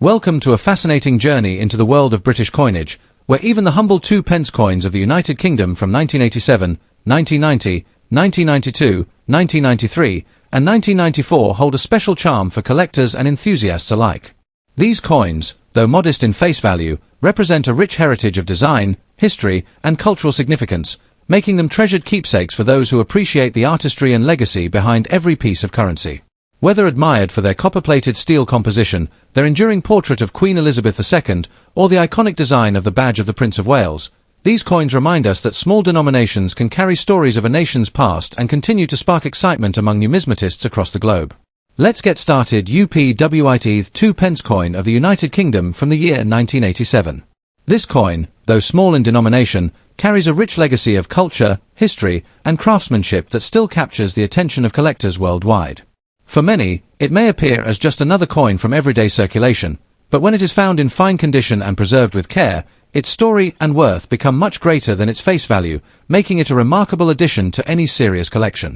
Welcome to a fascinating journey into the world of British coinage, where even the humble 2 pence coins of the United Kingdom from 1987, 1990, 1992, 1993, and 1994 hold a special charm for collectors and enthusiasts alike. These coins, though modest in face value, represent a rich heritage of design, history, and cultural significance, making them treasured keepsakes for those who appreciate the artistry and legacy behind every piece of currency. Whether admired for their copper-plated steel composition, their enduring portrait of Queen Elizabeth II, or the iconic design of the badge of the Prince of Wales, these coins remind us that small denominations can carry stories of a nation's past and continue to spark excitement among numismatists across the globe. Let's get started. UPWIT 2 pence coin of the United Kingdom from the year 1987. This coin, though small in denomination, carries a rich legacy of culture, history, and craftsmanship that still captures the attention of collectors worldwide. For many, it may appear as just another coin from everyday circulation, but when it is found in fine condition and preserved with care, its story and worth become much greater than its face value, making it a remarkable addition to any serious collection.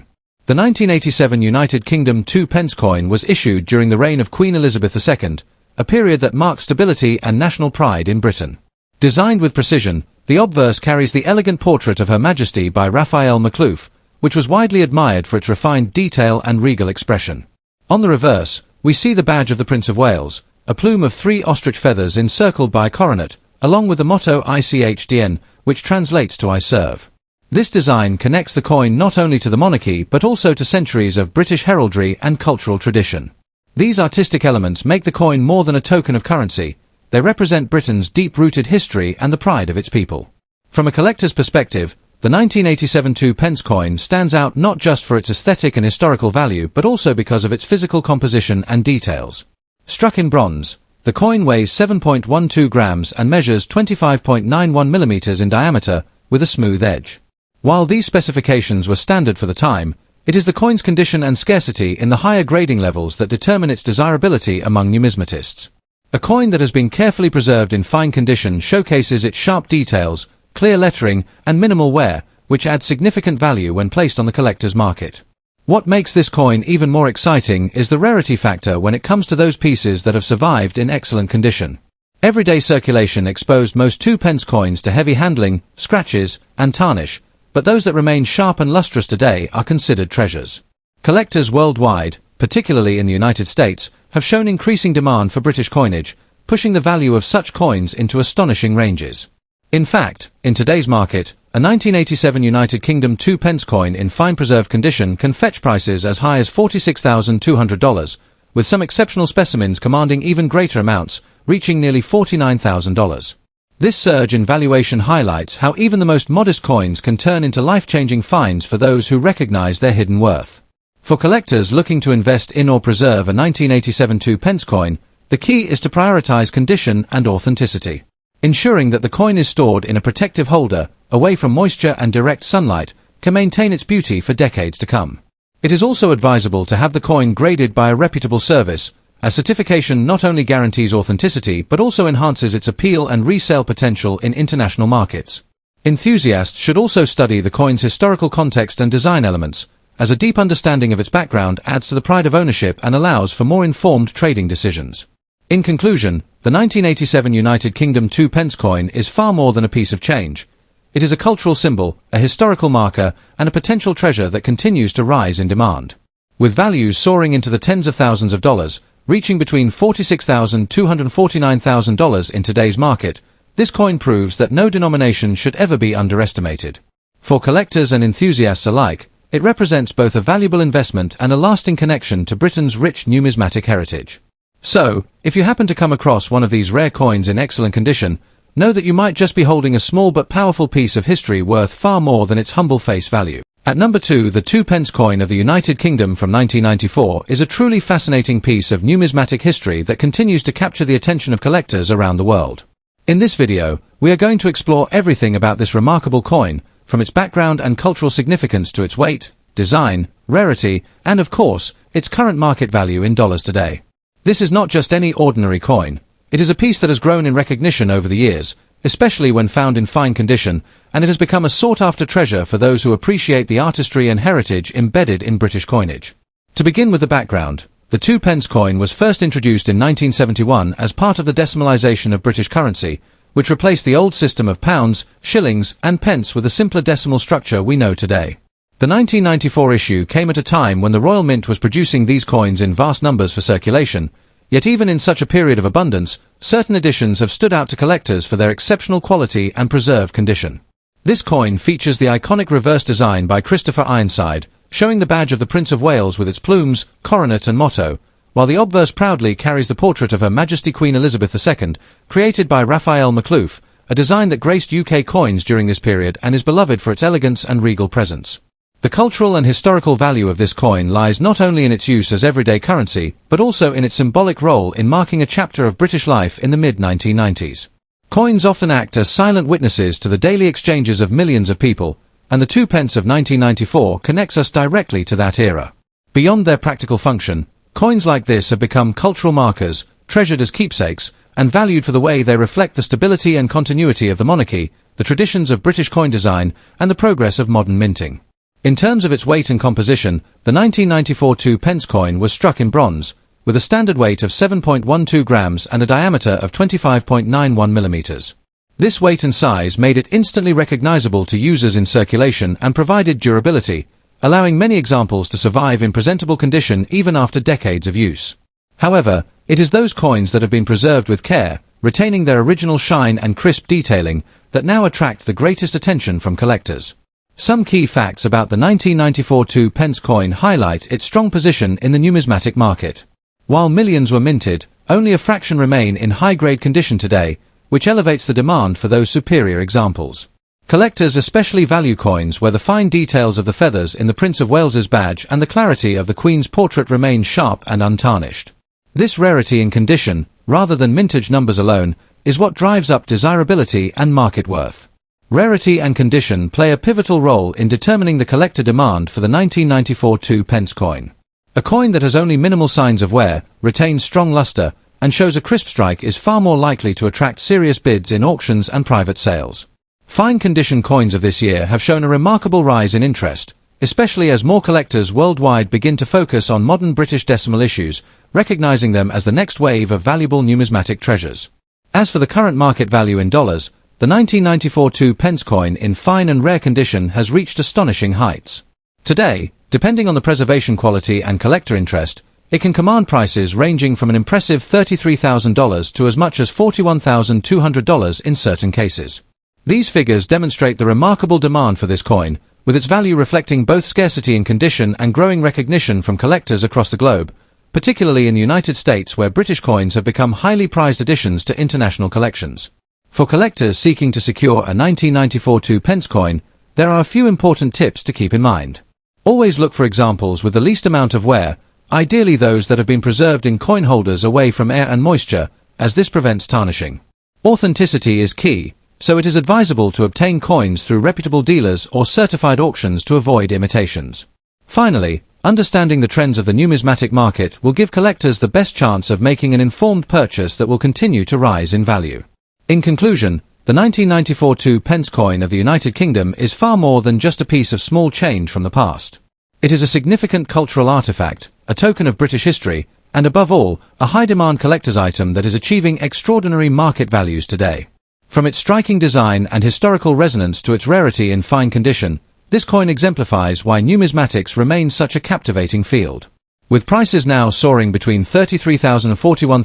The 1987 United Kingdom 2 pence coin was issued during the reign of Queen Elizabeth II, a period that marked stability and national pride in Britain. Designed with precision, the obverse carries the elegant portrait of Her Majesty by Raphael Maklouf, which was widely admired for its refined detail and regal expression. On the reverse, we see the badge of the Prince of Wales, a plume of 3 ostrich feathers encircled by a coronet, along with the motto ICHDN, which translates to I serve. This design connects the coin not only to the monarchy but also to centuries of British heraldry and cultural tradition. These artistic elements make the coin more than a token of currency. They represent Britain's deep-rooted history and the pride of its people. From a collector's perspective, the 1987 2 pence coin stands out not just for its aesthetic and historical value but also because of its physical composition and details. Struck in bronze, the coin weighs 7.12 grams and measures 25.91 millimeters in diameter, with a smooth edge. While these specifications were standard for the time, it is the coin's condition and scarcity in the higher grading levels that determine its desirability among numismatists. A coin that has been carefully preserved in fine condition showcases its sharp details, clear lettering, and minimal wear, which adds significant value when placed on the collector's market. What makes this coin even more exciting is the rarity factor when it comes to those pieces that have survived in excellent condition. Everyday circulation exposed most 2 pence coins to heavy handling, scratches, and tarnish, but those that remain sharp and lustrous today are considered treasures. Collectors worldwide, particularly in the United States, have shown increasing demand for British coinage, pushing the value of such coins into astonishing ranges. In fact, in today's market, a 1987 United Kingdom 2 pence coin in fine preserved condition can fetch prices as high as $46,200, with some exceptional specimens commanding even greater amounts, reaching nearly $49,000. This surge in valuation highlights how even the most modest coins can turn into life-changing finds for those who recognize their hidden worth. For collectors looking to invest in or preserve a 1987 2 pence coin, the key is to prioritize condition and authenticity. Ensuring that the coin is stored in a protective holder, away from moisture and direct sunlight, can maintain its beauty for decades to come. It is also advisable to have the coin graded by a reputable service, as certification not only guarantees authenticity but also enhances its appeal and resale potential in international markets. Enthusiasts should also study the coin's historical context and design elements, as a deep understanding of its background adds to the pride of ownership and allows for more informed trading decisions. In conclusion, the 1987 United Kingdom 2 pence coin is far more than a piece of change. It is a cultural symbol, a historical marker, and a potential treasure that continues to rise in demand. With values soaring into the tens of thousands of dollars, reaching between $46,000 and $249,000 in today's market, this coin proves that no denomination should ever be underestimated. For collectors and enthusiasts alike, it represents both a valuable investment and a lasting connection to Britain's rich numismatic heritage. So, if you happen to come across one of these rare coins in excellent condition, know that you might just be holding a small but powerful piece of history worth far more than its humble face value. At number 2, the 2 pence coin of the United Kingdom from 1994 is a truly fascinating piece of numismatic history that continues to capture the attention of collectors around the world. In this video, we are going to explore everything about this remarkable coin, from its background and cultural significance to its weight, design, rarity, and of course, its current market value in dollars today. This is not just any ordinary coin. It is a piece that has grown in recognition over the years, especially when found in fine condition, and it has become a sought-after treasure for those who appreciate the artistry and heritage embedded in British coinage. To begin with the background, The 2 pence coin was first introduced in 1971 as part of the decimalisation of British currency, which replaced the old system of pounds, shillings, and pence with a simpler decimal structure we know today. The 1994 issue came at a time when the Royal Mint was producing these coins in vast numbers for circulation, yet even in such a period of abundance, certain editions have stood out to collectors for their exceptional quality and preserved condition. This coin features the iconic reverse design by Christopher Ironside, showing the badge of the Prince of Wales with its plumes, coronet and motto, while the obverse proudly carries the portrait of Her Majesty Queen Elizabeth II, created by Raphael Macluf, a design that graced UK coins during this period and is beloved for its elegance and regal presence. The cultural and historical value of this coin lies not only in its use as everyday currency, but also in its symbolic role in marking a chapter of British life in the mid-1990s. Coins often act as silent witnesses to the daily exchanges of millions of people, and the 2 pence of 1994 connects us directly to that era. Beyond their practical function, coins like this have become cultural markers, treasured as keepsakes, and valued for the way they reflect the stability and continuity of the monarchy, the traditions of British coin design, and the progress of modern minting. In terms of its weight and composition, the 1994 2 pence coin was struck in bronze, with a standard weight of 7.12 grams and a diameter of 25.91 millimeters. This weight and size made it instantly recognizable to users in circulation and provided durability, allowing many examples to survive in presentable condition even after decades of use. However, it is those coins that have been preserved with care, retaining their original shine and crisp detailing, that now attract the greatest attention from collectors. Some key facts about the 1994 2 pence coin highlight its strong position in the numismatic market. While millions were minted, only a fraction remain in high-grade condition today, which elevates the demand for those superior examples. Collectors especially value coins where the fine details of the feathers in the Prince of Wales's badge and the clarity of the Queen's portrait remain sharp and untarnished. This rarity in condition, rather than mintage numbers alone, is what drives up desirability and market worth. Rarity and condition play a pivotal role in determining the collector demand for the 1994 2 pence coin. A coin that has only minimal signs of wear, retains strong luster, and shows a crisp strike is far more likely to attract serious bids in auctions and private sales. Fine condition coins of this year have shown a remarkable rise in interest, especially as more collectors worldwide begin to focus on modern British decimal issues, recognizing them as the next wave of valuable numismatic treasures. As for the current market value in dollars, the 1994 2 pence coin in fine and rare condition has reached astonishing heights. Today, depending on the preservation quality and collector interest, it can command prices ranging from an impressive $33,000 to as much as $41,200 in certain cases. These figures demonstrate the remarkable demand for this coin, with its value reflecting both scarcity in condition and growing recognition from collectors across the globe, particularly in the United States where British coins have become highly prized additions to international collections. For collectors seeking to secure a 1994 2 pence coin, there are a few important tips to keep in mind. Always look for examples with the least amount of wear, ideally those that have been preserved in coin holders away from air and moisture, as this prevents tarnishing. Authenticity is key, so it is advisable to obtain coins through reputable dealers or certified auctions to avoid imitations. Finally, understanding the trends of the numismatic market will give collectors the best chance of making an informed purchase that will continue to rise in value. In conclusion, the 1994 2 pence coin of the United Kingdom is far more than just a piece of small change from the past. It is a significant cultural artifact, a token of British history, and above all, a high-demand collector's item that is achieving extraordinary market values today. From its striking design and historical resonance to its rarity in fine condition, this coin exemplifies why numismatics remains such a captivating field. With prices now soaring between $33,000 and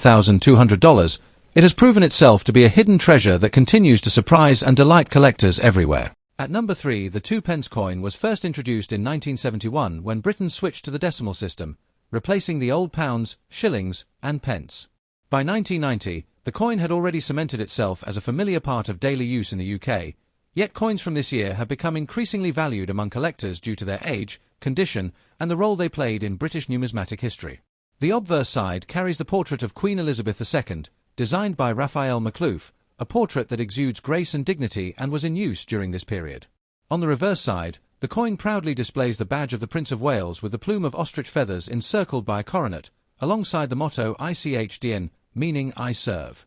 $41,200, it has proven itself to be a hidden treasure that continues to surprise and delight collectors everywhere. At number 3, the 2 pence coin was first introduced in 1971 when Britain switched to the decimal system, replacing the old pounds, shillings, and pence. By 1990, the coin had already cemented itself as a familiar part of daily use in the UK, yet coins from this year have become increasingly valued among collectors due to their age, condition, and the role they played in British numismatic history. The obverse side carries the portrait of Queen Elizabeth II, designed by Raphael Macluf, a portrait that exudes grace and dignity and was in use during this period. On the reverse side, the coin proudly displays the badge of the Prince of Wales with the plume of ostrich feathers encircled by a coronet, alongside the motto ICHDN, meaning I serve.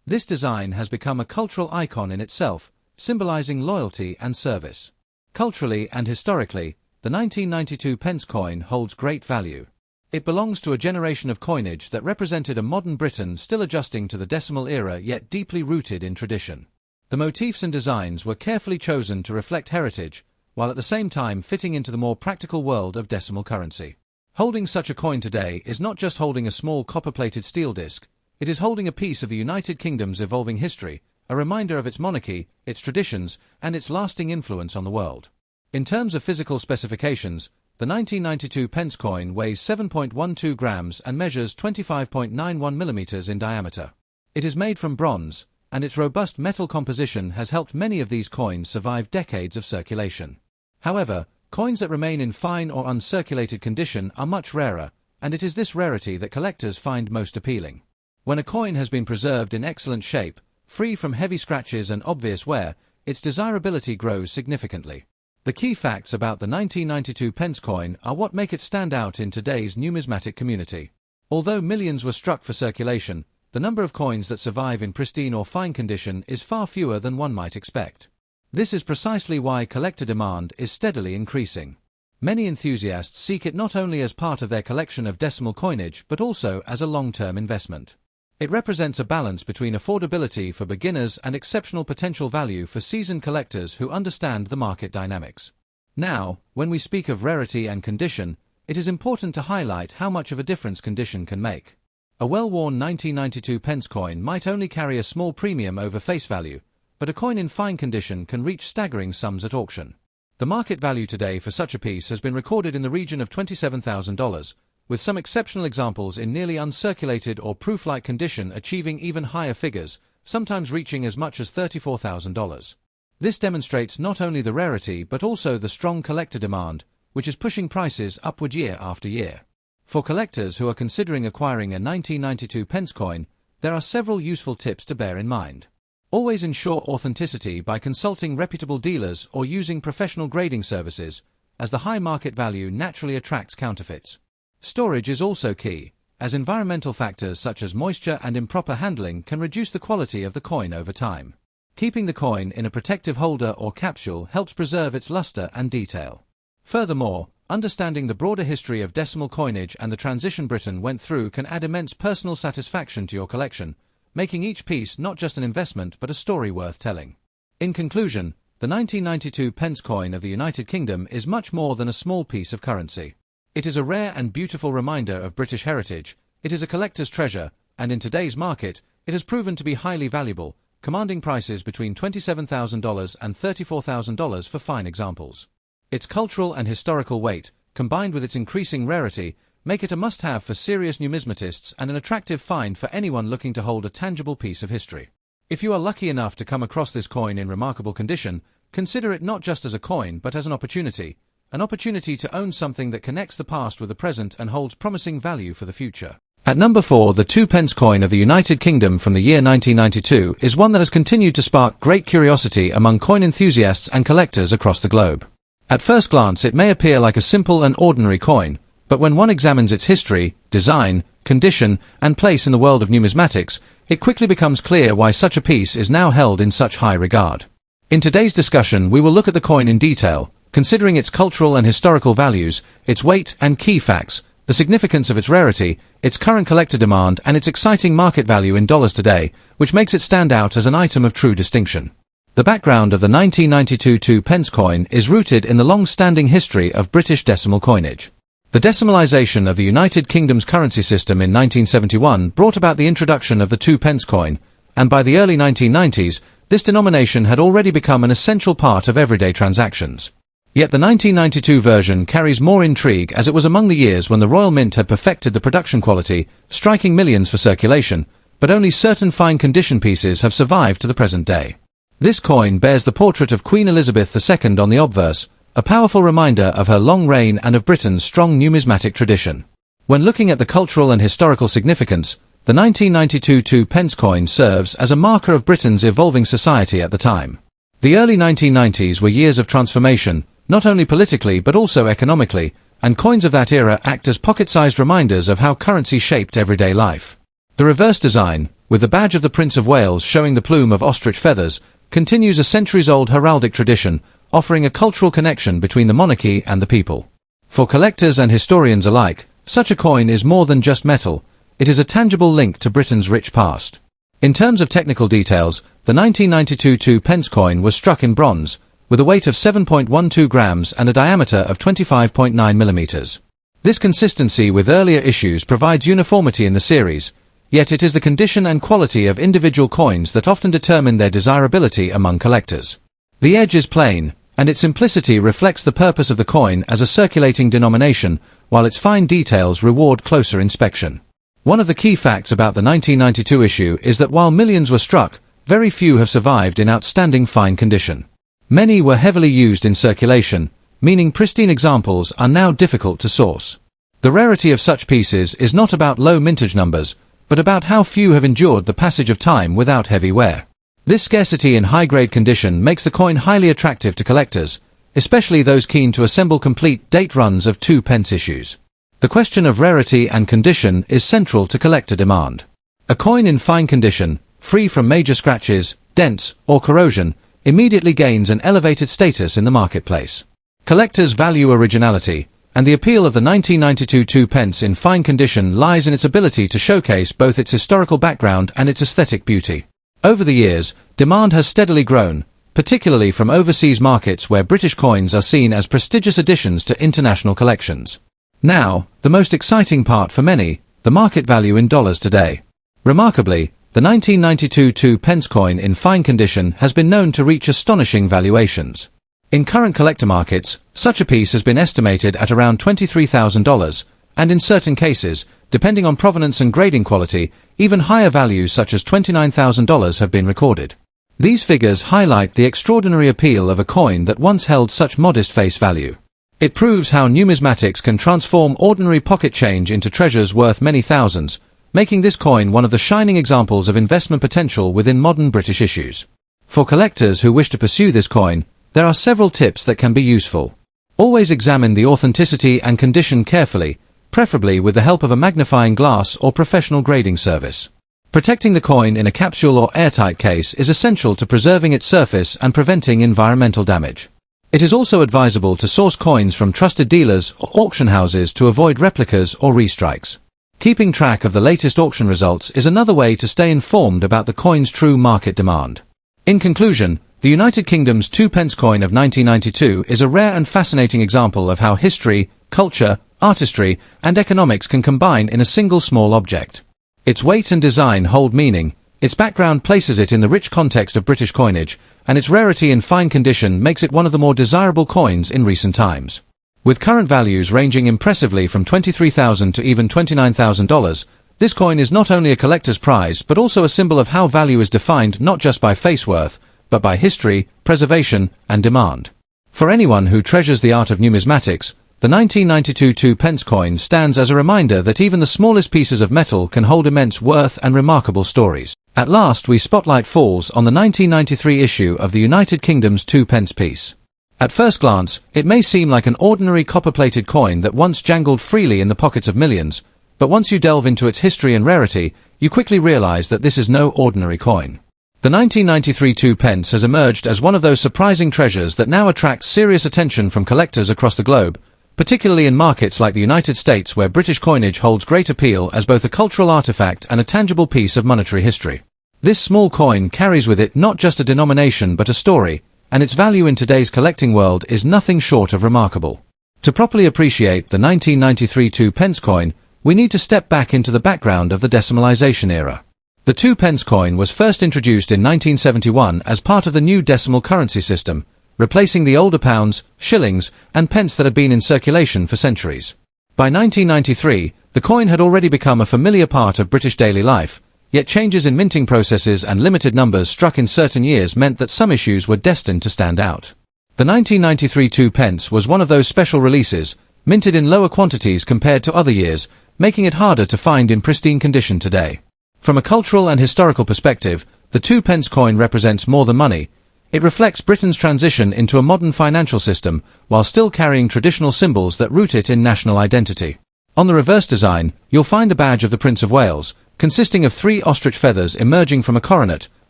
This design has become a cultural icon in itself, symbolizing loyalty and service. Culturally and historically, the 1992 pence coin holds great value. It belongs to a generation of coinage that represented a modern Britain still adjusting to the decimal era yet deeply rooted in tradition. The motifs and designs were carefully chosen to reflect heritage, while at the same time fitting into the more practical world of decimal currency. Holding such a coin today is not just holding a small copper-plated steel disc, it is holding a piece of the United Kingdom's evolving history, a reminder of its monarchy, its traditions, and its lasting influence on the world. In terms of physical specifications, the 1992 pence coin weighs 7.12 grams and measures 25.91 millimeters in diameter. It is made from bronze, and its robust metal composition has helped many of these coins survive decades of circulation. However, coins that remain in fine or uncirculated condition are much rarer, and it is this rarity that collectors find most appealing. When a coin has been preserved in excellent shape, free from heavy scratches and obvious wear, its desirability grows significantly. The key facts about the 1992 pence coin are what make it stand out in today's numismatic community. Although millions were struck for circulation, the number of coins that survive in pristine or fine condition is far fewer than one might expect. This is precisely why collector demand is steadily increasing. Many enthusiasts seek it not only as part of their collection of decimal coinage but also as a long-term investment. It represents a balance between affordability for beginners and exceptional potential value for seasoned collectors who understand the market dynamics. Now, when we speak of rarity and condition, it is important to highlight how much of a difference condition can make. A well-worn 1992 pence coin might only carry a small premium over face value, but a coin in fine condition can reach staggering sums at auction. The market value today for such a piece has been recorded in the region of $27,000, with some exceptional examples in nearly uncirculated or proof-like condition achieving even higher figures, sometimes reaching as much as $34,000. This demonstrates not only the rarity but also the strong collector demand, which is pushing prices upward year after year. For collectors who are considering acquiring a 1992 pence coin, there are several useful tips to bear in mind. Always ensure authenticity by consulting reputable dealers or using professional grading services, as the high market value naturally attracts counterfeits. Storage is also key, as environmental factors such as moisture and improper handling can reduce the quality of the coin over time. Keeping the coin in a protective holder or capsule helps preserve its luster and detail. Furthermore, understanding the broader history of decimal coinage and the transition Britain went through can add immense personal satisfaction to your collection, making each piece not just an investment but a story worth telling. In conclusion, the 1992 pence coin of the United Kingdom is much more than a small piece of currency. It is a rare and beautiful reminder of British heritage, it is a collector's treasure, and in today's market, it has proven to be highly valuable, commanding prices between $27,000 and $34,000 for fine examples. Its cultural and historical weight, combined with its increasing rarity, make it a must-have for serious numismatists and an attractive find for anyone looking to hold a tangible piece of history. If you are lucky enough to come across this coin in remarkable condition, consider it not just as a coin but as an opportunity to own something that connects the past with the present and holds promising value for the future. At number 4, the 2 pence coin of the United Kingdom from the year 1992 is one that has continued to spark great curiosity among coin enthusiasts and collectors across the globe. At first glance it may appear like a simple and ordinary coin, but when one examines its history, design, condition, and place in the world of numismatics, it quickly becomes clear why such a piece is now held in such high regard. In today's discussion we will look at the coin in detail, considering its cultural and historical values, its weight and key facts, the significance of its rarity, its current collector demand and its exciting market value in dollars today, which makes it stand out as an item of true distinction. The background of the 1992 2 pence coin is rooted in the long-standing history of British decimal coinage. The decimalisation of the United Kingdom's currency system in 1971 brought about the introduction of the 2 pence coin, and by the early 1990s, this denomination had already become an essential part of everyday transactions. Yet the 1992 version carries more intrigue as it was among the years when the Royal Mint had perfected the production quality, striking millions for circulation, but only certain fine condition pieces have survived to the present day. This coin bears the portrait of Queen Elizabeth II on the obverse, a powerful reminder of her long reign and of Britain's strong numismatic tradition. When looking at the cultural and historical significance, the 1992 2 pence coin serves as a marker of Britain's evolving society at the time. The early 1990s were years of transformation, not only politically but also economically, and coins of that era act as pocket-sized reminders of how currency shaped everyday life. The reverse design, with the badge of the Prince of Wales showing the plume of ostrich feathers, continues a centuries-old heraldic tradition, offering a cultural connection between the monarchy and the people. For collectors and historians alike, such a coin is more than just metal, it is a tangible link to Britain's rich past. In terms of technical details, the 1992 2-pence coin was struck in bronze, with a weight of 7.12 grams and a diameter of 25.9 millimeters. This consistency with earlier issues provides uniformity in the series, yet it is the condition and quality of individual coins that often determine their desirability among collectors. The edge is plain, and its simplicity reflects the purpose of the coin as a circulating denomination, while its fine details reward closer inspection. One of the key facts about the 1992 issue is that while millions were struck, very few have survived in outstanding fine condition. Many were heavily used in circulation, meaning pristine examples are now difficult to source. The rarity of such pieces is not about low mintage numbers, but about how few have endured the passage of time without heavy wear. This scarcity in high-grade condition makes the coin highly attractive to collectors, especially those keen to assemble complete date runs of 2-pence issues. The question of rarity and condition is central to collector demand. A coin in fine condition, free from major scratches, dents, or corrosion, immediately gains an elevated status in the marketplace. Collectors value originality, and the appeal of the 1992 2-pence in fine condition lies in its ability to showcase both its historical background and its aesthetic beauty. Over the years, demand has steadily grown, particularly from overseas markets where British coins are seen as prestigious additions to international collections. Now, the most exciting part for many, the market value in dollars today. Remarkably, the 1992 2-pence coin in fine condition has been known to reach astonishing valuations. In current collector markets, such a piece has been estimated at around $23,000, and in certain cases, depending on provenance and grading quality, even higher values such as $29,000 have been recorded. These figures highlight the extraordinary appeal of a coin that once held such modest face value. It proves how numismatics can transform ordinary pocket change into treasures worth many thousands, making this coin one of the shining examples of investment potential within modern British issues. For collectors who wish to pursue this coin, there are several tips that can be useful. Always examine the authenticity and condition carefully, preferably with the help of a magnifying glass or professional grading service. Protecting the coin in a capsule or airtight case is essential to preserving its surface and preventing environmental damage. It is also advisable to source coins from trusted dealers or auction houses to avoid replicas or restrikes. Keeping track of the latest auction results is another way to stay informed about the coin's true market demand. In conclusion, the United Kingdom's 2-pence coin of 1992 is a rare and fascinating example of how history, culture, artistry, and economics can combine in a single small object. Its weight and design hold meaning, its background places it in the rich context of British coinage, and its rarity in fine condition makes it one of the more desirable coins in recent times. With current values ranging impressively from $23,000 to even $29,000, this coin is not only a collector's prize but also a symbol of how value is defined not just by face worth, but by history, preservation, and demand. For anyone who treasures the art of numismatics, the 1992 2-pence coin stands as a reminder that even the smallest pieces of metal can hold immense worth and remarkable stories. At last, we spotlight falls on the 1993 issue of the United Kingdom's 2-pence piece. At first glance, it may seem like an ordinary copper-plated coin that once jangled freely in the pockets of millions, but once you delve into its history and rarity, you quickly realize that this is no ordinary coin. The 1993 2-pence has emerged as one of those surprising treasures that now attracts serious attention from collectors across the globe, particularly in markets like the United States where British coinage holds great appeal as both a cultural artifact and a tangible piece of monetary history. This small coin carries with it not just a denomination but a story, and its value in today's collecting world is nothing short of remarkable. To properly appreciate the 1993 2-pence coin, we need to step back into the background of the decimalization era. The 2-pence coin was first introduced in 1971 as part of the new decimal currency system, replacing the older pounds, shillings, and pence that had been in circulation for centuries. By 1993, the coin had already become a familiar part of British daily life, yet changes in minting processes and limited numbers struck in certain years meant that some issues were destined to stand out. The 1993 2-pence was one of those special releases, minted in lower quantities compared to other years, making it harder to find in pristine condition today. From a cultural and historical perspective, the 2-pence coin represents more than money. It reflects Britain's transition into a modern financial system, while still carrying traditional symbols that root it in national identity. On the reverse design, you'll find the badge of the Prince of Wales, consisting of 3 ostrich feathers emerging from a coronet,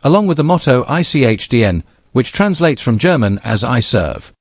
along with the motto ICHDN, which translates from German as I serve.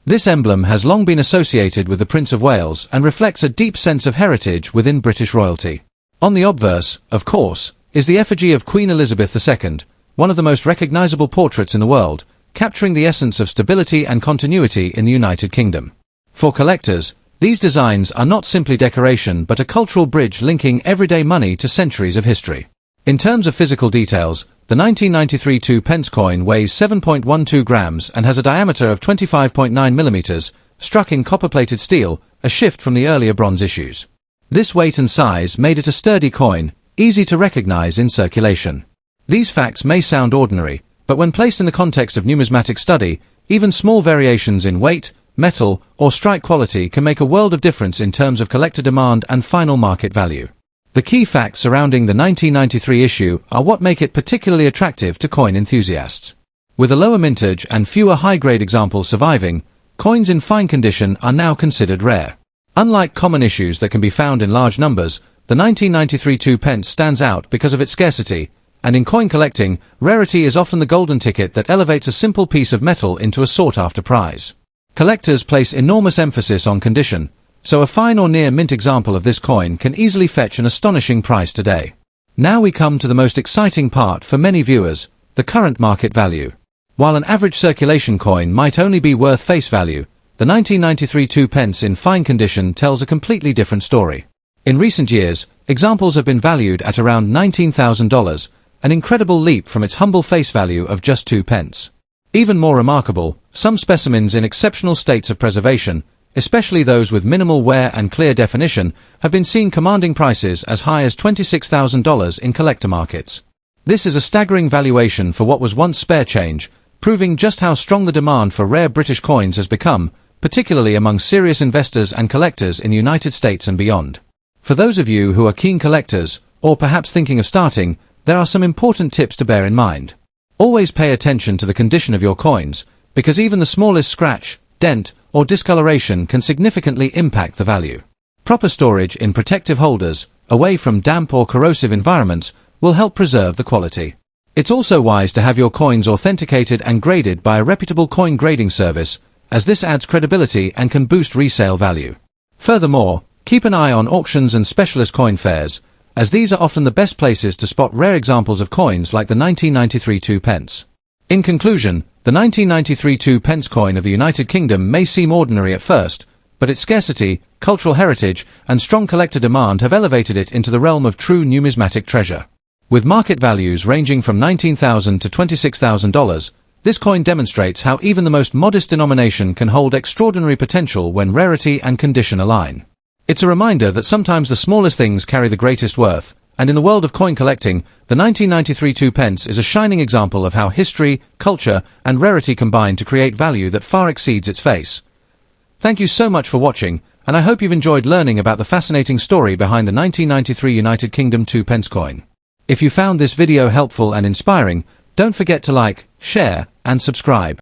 This emblem has long been associated with the Prince of Wales and reflects a deep sense of heritage within British royalty. On the obverse, of course, is the effigy of Queen Elizabeth II, one of the most recognizable portraits in the world, capturing the essence of stability and continuity in the United Kingdom. For collectors, these designs are not simply decoration but a cultural bridge linking everyday money to centuries of history. In terms of physical details, the 1993 2p coin weighs 7.12 grams and has a diameter of 25.9 millimeters, struck in copper-plated steel, a shift from the earlier bronze issues. This weight and size made it a sturdy coin, easy to recognize in circulation. These facts may sound ordinary, but when placed in the context of numismatic study, even small variations in weight, metal, or strike quality can make a world of difference in terms of collector demand and final market value. The key facts surrounding the 1993 issue are what make it particularly attractive to coin enthusiasts. With a lower mintage and fewer high-grade examples surviving, coins in fine condition are now considered rare. Unlike common issues that can be found in large numbers, the 1993 2p stands out because of its scarcity, and in coin collecting, rarity is often the golden ticket that elevates a simple piece of metal into a sought-after prize. Collectors place enormous emphasis on condition, so a fine or near mint example of this coin can easily fetch an astonishing price today. Now we come to the most exciting part for many viewers, the current market value. While an average circulation coin might only be worth face value, the 1993 2p in fine condition tells a completely different story. In recent years, examples have been valued at around $19,000, an incredible leap from its humble face value of just 2p. Even more remarkable, some specimens in exceptional states of preservation, especially those with minimal wear and clear definition, have been seen commanding prices as high as $26,000 in collector markets. This is a staggering valuation for what was once spare change, proving just how strong the demand for rare British coins has become, particularly among serious investors and collectors in the United States and beyond. For those of you who are keen collectors, or perhaps thinking of starting, there are some important tips to bear in mind. Always pay attention to the condition of your coins, because even the smallest scratch, dent, or discoloration can significantly impact the value. Proper storage in protective holders, away from damp or corrosive environments, will help preserve the quality. It's also wise to have your coins authenticated and graded by a reputable coin grading service, as this adds credibility and can boost resale value. Furthermore, keep an eye on auctions and specialist coin fairs, as these are often the best places to spot rare examples of coins like the 1993 2p. In conclusion, the 1993 2p coin of the United Kingdom may seem ordinary at first, but its scarcity, cultural heritage, and strong collector demand have elevated it into the realm of true numismatic treasure. With market values ranging from $19,000 to $26,000, this coin demonstrates how even the most modest denomination can hold extraordinary potential when rarity and condition align. It's a reminder that sometimes the smallest things carry the greatest worth, and in the world of coin collecting, the 1993 2p is a shining example of how history, culture, and rarity combine to create value that far exceeds its face. Thank you so much for watching, and I hope you've enjoyed learning about the fascinating story behind the 1993 United Kingdom 2p coin. If you found this video helpful and inspiring, don't forget to like, share, and subscribe.